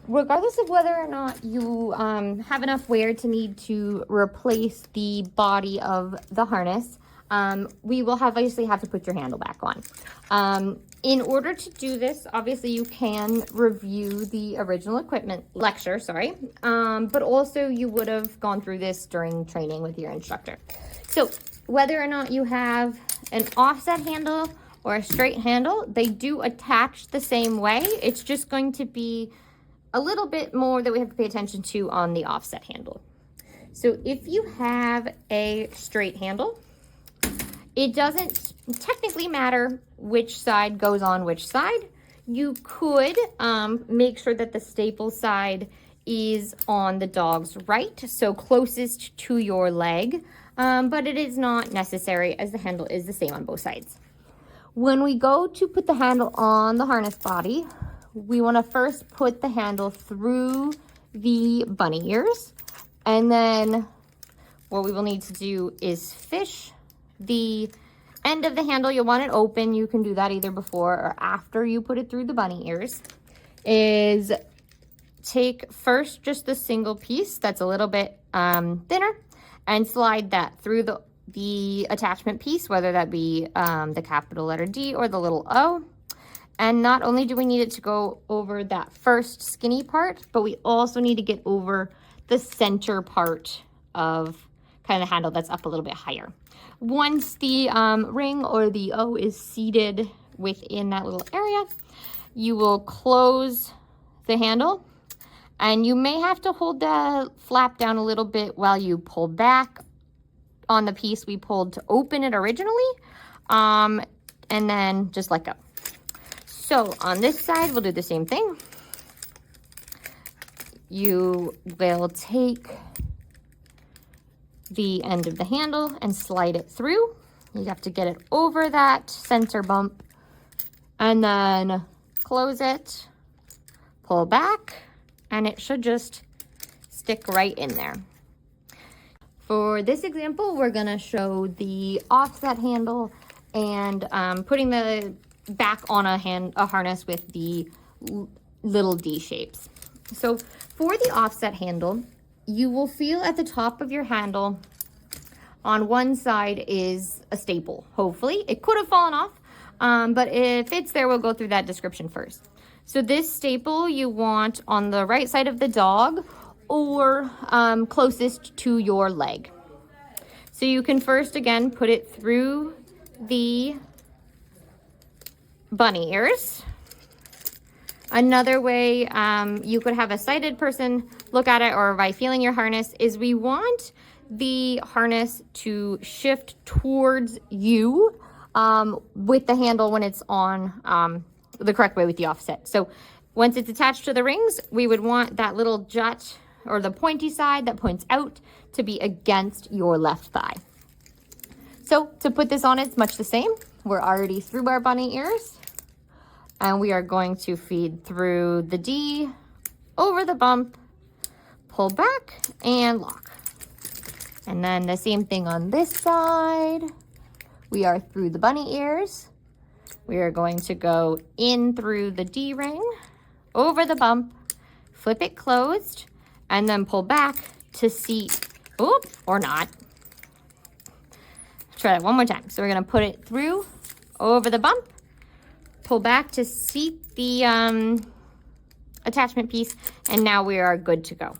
regardless of whether or not you have enough wear to need to replace the body of the harness, we will obviously have to put your handle back on. In order to do this, obviously you can review the original equipment lecture, but also you would have gone through this during training with your instructor. So whether or not you have an offset handle or a straight handle, they do attach the same way. It's just going to be a little bit more that we have to pay attention to on the offset handle. So if you have a straight handle, it doesn't technically matter which side goes on which side. You could make sure that the staple side is on the dog's right, so closest to your leg, but it is not necessary as the handle is the same on both sides. When we go to put the handle on the harness body, we want to first put the handle through the bunny ears, and then what we will need to do is fish the end of the handle. You'll want it open. You can do that either before or after you put it through the bunny ears. Is take first just the single piece that's a little bit thinner and slide that through the attachment piece, whether that be the capital letter D or the little O. And not only do we need it to go over that first skinny part, but we also need to get over the center part of kind of the handle that's up a little bit higher. Once the ring or the O is seated within that little area, you will close the handle, and you may have to hold the flap down a little bit while you pull back on the piece we pulled to open it originally, and then just let go. So on this side, we'll do the same thing. You will take the end of the handle and slide it through. You have to get it over that center bump and then close it, pull back, and it should just stick right in there. For this example, we're gonna show the offset handle and putting the back on a harness with the little D shapes. So for the offset handle, you will feel at the top of your handle on one side is a staple. Hopefully it could have fallen off, but if it's there, we'll go through that description first. So this staple you want on the right side of the dog or closest to your leg. So you can first again put it through the bunny ears. Another way you could have a sighted person look at it, or by feeling your harness, is we want the harness to shift towards you with the handle when it's on the correct way with the offset. So once it's attached to the rings, we would want that little jut or the pointy side that points out to be against your left thigh. So to put this on, it's much the same. We're already through our bunny ears, and we are going to feed through the D, over the bump, pull back, and lock. And then the same thing on this side. We are through the bunny ears. We are going to go in through the D ring, over the bump, flip it closed, and then pull back to seat, or not. Try that one more time. So we're gonna put it through, over the bump, pull back to seat the attachment piece, and now we are good to go.